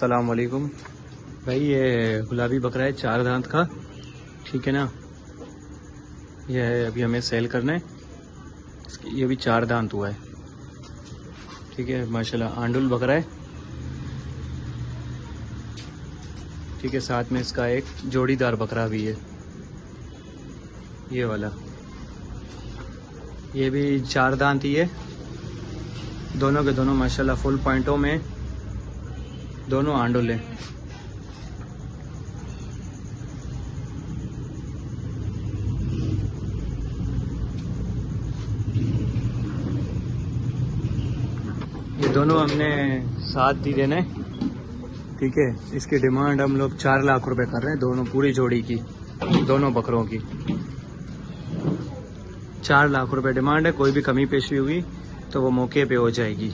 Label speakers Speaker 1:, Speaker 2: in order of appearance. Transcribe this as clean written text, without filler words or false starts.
Speaker 1: अस्सलाम वालेकुम भाई। ये गुलाबी बकरा है 4 दांत का, ठीक है ना। ये है अभी हमें सेल करना है। ये भी 4 दांत हुआ है, ठीक है माशाल्लाह। आंडुल बकरा है, ठीक है। साथ में इसका एक जोड़ीदार बकरा भी है, ये वाला। ये भी 4 दांत ही है। दोनों के दोनों माशाल्लाह फुल पॉइंटों में दोनों आंडुल हैं। ये दोनों हमने 7 दी देने, ठीक है। इसकी डिमांड हम लोग 4 लाख रुपए कर रहे हैं, दोनों पूरी जोड़ी की, दोनों बकरों की 4 लाख रुपए डिमांड है। कोई भी कमी पेशी हुई तो वो मौके पे हो जाएगी।